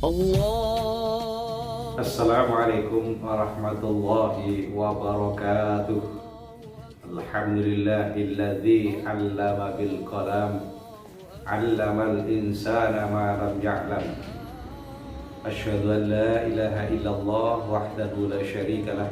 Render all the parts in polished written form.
Allah. Assalamualaikum warahmatullahi wabarakatuh. Alhamdulillahilladzi 'allama bil qalam, 'allamal insana ma lam ya'lam. Asyhadu an la ilaha illallah wahdahu la syarika lah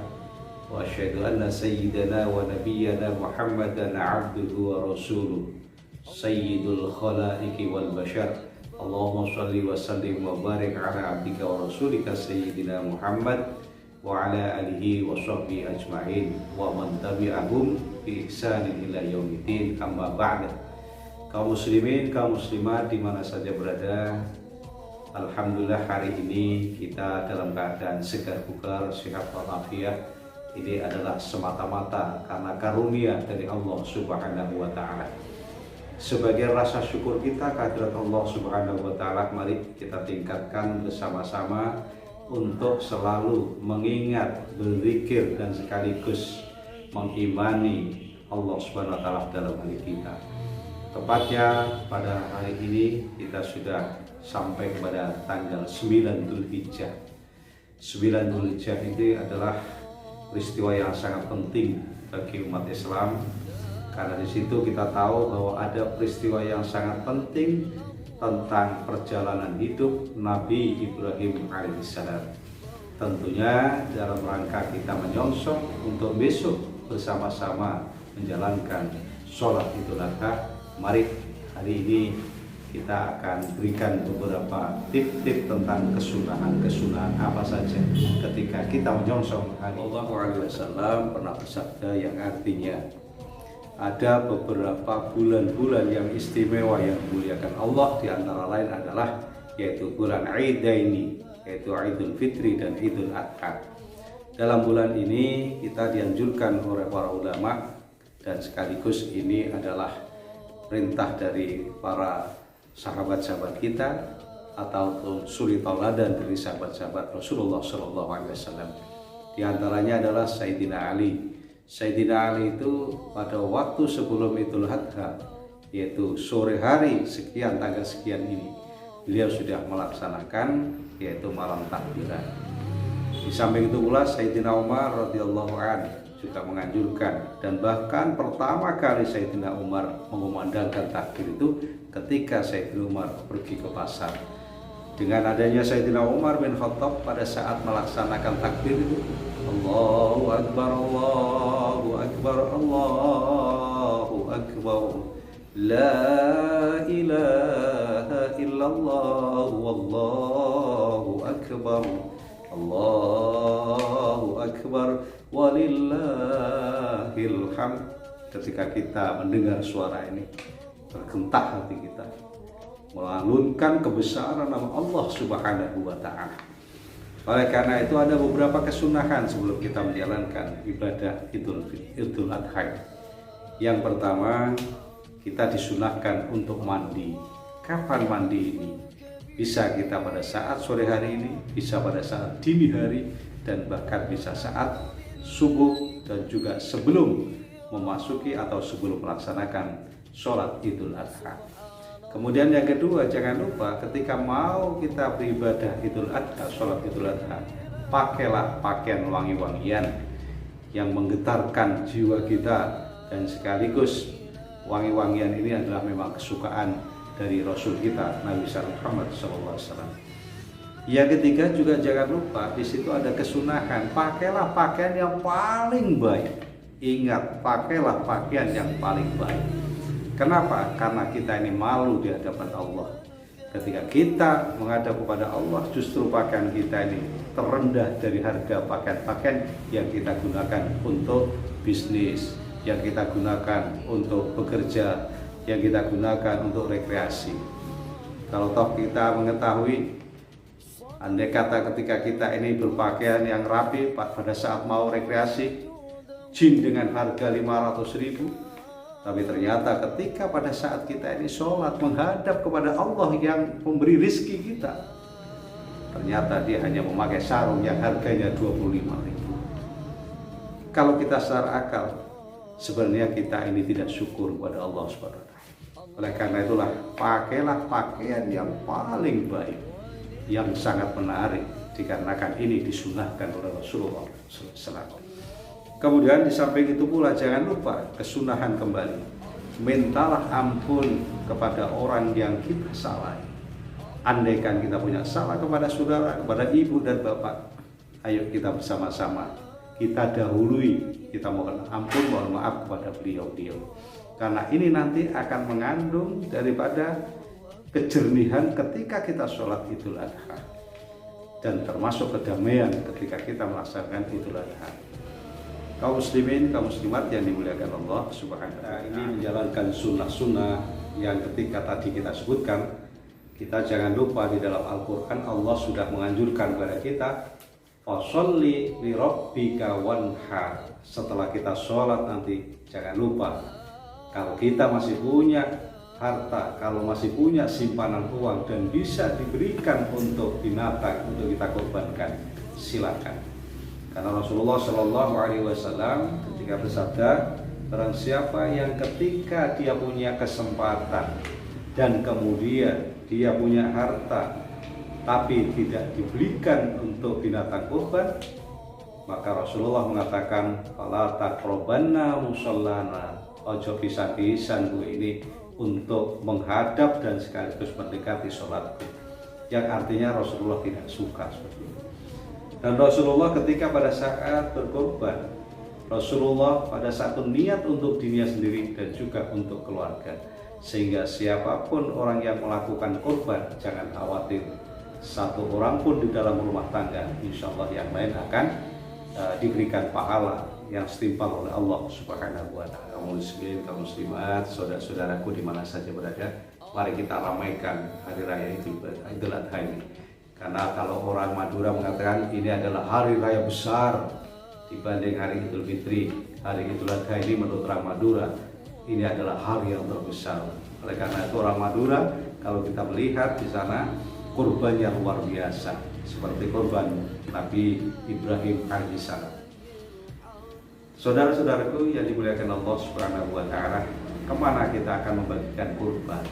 wa asyhadu anna sayyidana wa nabiyyana Muhammadan 'abduhu wa rasuluh sayyidul khalaiqi wal bashar. Allahumma shalli wa sallim wa barik ala abdika wa rasulika sayyidina Muhammad wa ala alihi wa sahbihi ajma'in wa man tabi'ahum bi ihsanin ila yaumiddin, amma ba'd. Kaum muslimin, kaum muslimat di mana saja berada, alhamdulillah hari ini kita dalam keadaan segar bugar, sehat walafiat. Ini adalah semata-mata karena karunia dari Allah Subhanahu wa taala. Sebagai rasa syukur kita kehadirat Allah Subhanahu wa taala, mari kita tingkatkan bersama-sama untuk selalu mengingat, berzikir dan sekaligus mengimani Allah Subhanahu wa taala dalam hati kita. Tepatnya pada hari ini kita sudah sampai kepada tanggal 9 Dzulhijjah. 9 Dzulhijjah itu adalah peristiwa yang sangat penting bagi umat Islam. Karena di situ kita tahu bahwa ada peristiwa yang sangat penting tentang perjalanan hidup Nabi Ibrahim alaihissalam. Tentunya dalam rangka kita menyongsong untuk besok bersama-sama menjalankan sholat Idul Adha, mari hari ini kita akan berikan beberapa tip-tip tentang kesunahan apa saja ketika kita menyongsong hari. Allah SAW pernah bersabda yang artinya, ada beberapa bulan-bulan yang istimewa yang dimuliakan Allah, di antara lain adalah yaitu bulan Aidaini, yaitu Idul Fitri dan Idul Adha. Dalam bulan ini kita dianjurkan oleh para ulama, dan sekaligus ini adalah perintah dari para sahabat-sahabat kita atau suri tauladan dari sahabat-sahabat Rasulullah SAW. Di antaranya adalah Sayyidina Ali. Sayyidina Ali itu pada waktu sebelum Idul Adha, yaitu sore hari sekian tanggal sekian ini, beliau sudah melaksanakan yaitu malam takbiran. Di samping itu pula Sayyidina Umar radhiyallahu anhu juga menganjurkan, dan bahkan pertama kali Sayyidina Umar mengumandangkan takbir itu ketika Sayyidina Umar pergi ke pasar. Dengan adanya Sayyidina Umar bin Khattab pada saat melaksanakan takbir itu, Allahu Akbar, Allahu Akbar, Allahu Akbar, La ilaha illallah, Wallahu Akbar, Allahu Akbar, Walillahil hamd. Ketika kita mendengar suara ini, tergentak hati kita, melalunkan kebesaran nama Allah Subhanahu wa ta'ala. Oleh karena itu ada beberapa kesunahan sebelum kita menjalankan ibadah Idul Adha. Yang pertama, kita disunahkan untuk mandi. Kapan mandi ini? Bisa kita pada saat sore hari ini, bisa pada saat dini hari, dan bahkan bisa saat subuh dan juga sebelum memasuki atau sebelum melaksanakan sholat Idul Adha. Kemudian yang kedua, jangan lupa ketika mau kita beribadah Idul Adha, sholat Idul Adha, pakailah pakaian wangi-wangian yang menggetarkan jiwa kita, dan sekaligus wangi-wangian ini adalah memang kesukaan dari Rasul kita Nabi Muhammad SAW. Yang ketiga juga jangan lupa di situ ada kesunahan, pakailah pakaian yang paling baik. Ingat, pakailah pakaian yang paling baik. Kenapa? Karena kita ini malu di hadapan Allah. Ketika kita menghadap kepada Allah, justru pakaian kita ini terendah dari harga pakaian-pakaian yang kita gunakan untuk bisnis, yang kita gunakan untuk bekerja, yang kita gunakan untuk rekreasi. Kalau toh kita mengetahui, andai kata ketika kita ini berpakaian yang rapi pada saat mau rekreasi, jin dengan harga 500.000, tapi ternyata ketika pada saat kita ini sholat menghadap kepada Allah yang memberi rizki kita, ternyata dia hanya memakai sarung yang harganya 25.000. Kalau kita secara akal, sebenarnya kita ini tidak syukur kepada Allah SWT. Oleh karena itulah pakailah pakaian yang paling baik. yang sangat menarik dikarenakan ini disunahkan oleh Rasulullah SAW. Kemudian di samping itu pula jangan lupa kesunahan kembali, mintalah ampun kepada orang yang kita salah. Andaikan kita punya salah kepada saudara, kepada ibu dan bapak, ayo kita bersama-sama kita dahului, kita mohon ampun, mohon maaf kepada beliau-beliau. Karena ini nanti akan mengandung daripada kejernihan ketika kita sholat Idul Adha, dan termasuk kedamaian ketika kita melaksanakan Idul Adha. Kaum muslimin, kaum muslimat yang dimuliakan Allah Subhanahu wa ta'ala, ini menjalankan sunnah-sunnah yang ketika tadi kita sebutkan. Kita jangan lupa di dalam Al-Quran Allah sudah menganjurkan kepada kita, fasholli li rabbika wanhar. Setelah kita sholat nanti jangan lupa, kalau kita masih punya harta, kalau masih punya simpanan uang dan bisa diberikan untuk binatang untuk kita korbankan, silakan. Karena Rasulullah Shallallahu Alaihi Wasallam ketika bersabda, barang siapa yang ketika dia punya kesempatan dan kemudian dia punya harta tapi tidak diberikan untuk binatang kurban, maka Rasulullah mengatakan, fala taqrabanna musallana, ojo pisan-pisan gue ini untuk menghadap dan sekaligus mendekati sholatku. Yang artinya Rasulullah tidak suka seperti itu. Dan Rasulullah ketika pada saat berkorban, Rasulullah pada saat niat untuk dirinya sendiri dan juga untuk keluarga. Sehingga siapapun orang yang melakukan korban, jangan khawatir, satu orang pun di dalam rumah tangga, insya Allah yang lain akan diberikan pahala yang setimpal oleh Allah Subhanahu wa ta'ala. Kaum muslimin, kaum muslimat, saudara-saudaraku di mana saja berada, mari kita ramaikan hari raya Idul Adha ini. Karena kalau orang Madura mengatakan ini adalah hari raya besar dibanding hari Idul Fitri, hari Idul Adha ini menurut orang Madura ini adalah hari yang terbesar. Oleh karena itu orang Madura, kalau kita melihat di sana kurbannya luar biasa, seperti kurban Nabi Ibrahim alaihissalam. Saudara-saudaraku yang dimuliakan Allah Subhanahu wa ta'ala, kemana kita akan membagikan kurban?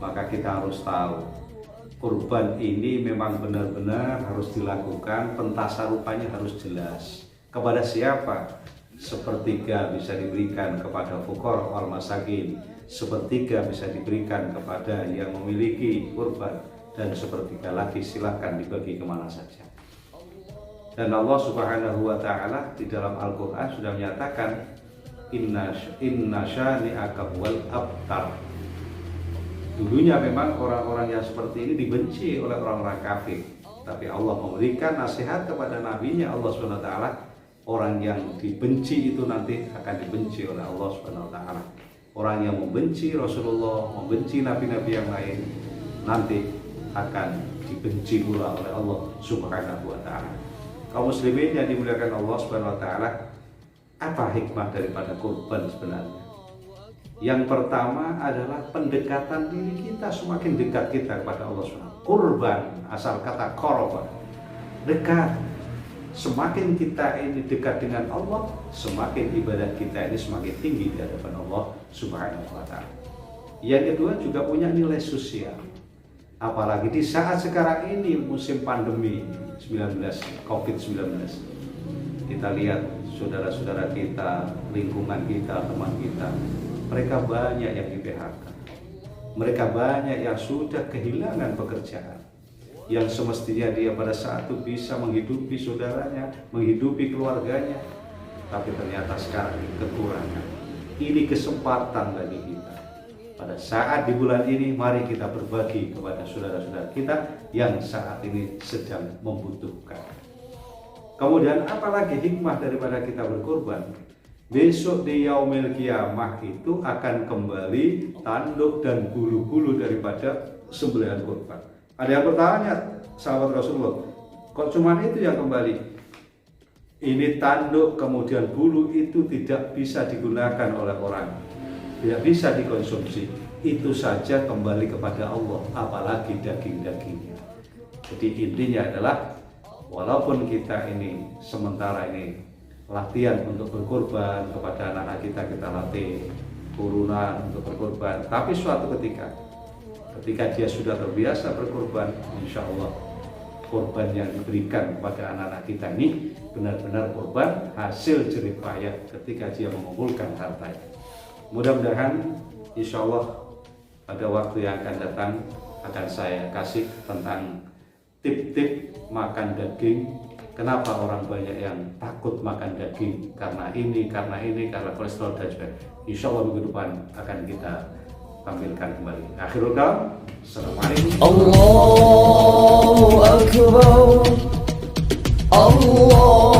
Maka kita harus tahu, kurban ini memang benar-benar harus dilakukan, pentasarufannya harus jelas. Kepada siapa? Sepertiga bisa diberikan kepada fuqara wal masakin, sepertiga bisa diberikan kepada yang memiliki kurban, dan sepertiga lagi silakan dibagi kemana saja. Dan Allah Subhanahu wa ta'ala di dalam Al-Quran sudah menyatakan, inna syani'aka huwal abtar. Dulunya memang orang-orang yang seperti ini dibenci oleh orang-orang kafir, tapi Allah memberikan nasihat kepada nabinya Allah Subhanahu wa ta'ala, orang yang dibenci itu nanti akan dibenci oleh Allah Subhanahu wa ta'ala. Orang yang membenci Rasulullah, membenci nabi-nabi yang lain, nanti akan dibenci pula oleh Allah Subhanahu wa ta'ala. Kaum muslimin yang dimuliakan Allah Subhanahu wa ta'ala, apa hikmah daripada kurban sebenarnya? Yang pertama adalah pendekatan diri kita, semakin dekat kita kepada Allah SWT. Kurban, asal kata qoroba, dekat. Semakin kita ini dekat dengan Allah, semakin ibadah kita ini semakin tinggi di hadapan Allah Subhanahu wa ta'ala. Yang kedua juga punya nilai sosial. Apalagi di saat sekarang ini musim pandemi COVID-19. Kita lihat saudara-saudara kita, lingkungan kita, teman kita, mereka banyak yang di PHK. Mereka banyak yang sudah kehilangan pekerjaan, yang semestinya dia pada saat itu bisa menghidupi saudaranya, menghidupi keluarganya, tapi ternyata sekarang ini kekurangan. Ini kesempatan bagi kita. Pada saat di bulan ini, mari kita berbagi kepada saudara-saudara kita yang saat ini sedang membutuhkan. Kemudian apalagi hikmah daripada kita berkorban? Besok di yaumil kiamah itu akan kembali tanduk dan bulu-bulu daripada sembelihan kurban. Ada yang bertanya, sahabat Rasulullah, kok cuma itu yang kembali? Ini tanduk kemudian bulu itu tidak bisa digunakan oleh orang, tidak bisa dikonsumsi. Itu saja kembali kepada Allah, apalagi daging-dagingnya. Jadi intinya adalah, walaupun kita ini sementara ini latihan untuk berkorban kepada anak-anak kita latih turunan untuk berkorban, tapi suatu ketika dia sudah terbiasa berkorban, insya Allah korban yang diberikan kepada anak-anak kita ini benar-benar korban hasil jerih payah ketika dia mengumpulkan hartanya. Mudah-mudahan insya Allah pada waktu yang akan datang akan saya kasih tentang tip-tip makan daging. Kenapa orang banyak yang takut makan daging? Karena karena kolesterol dan sebagainya. Insya Allah minggu depan akan kita tampilkan kembali. Akhirul kalam, assalamualaikum. Allahu Akbar. Allah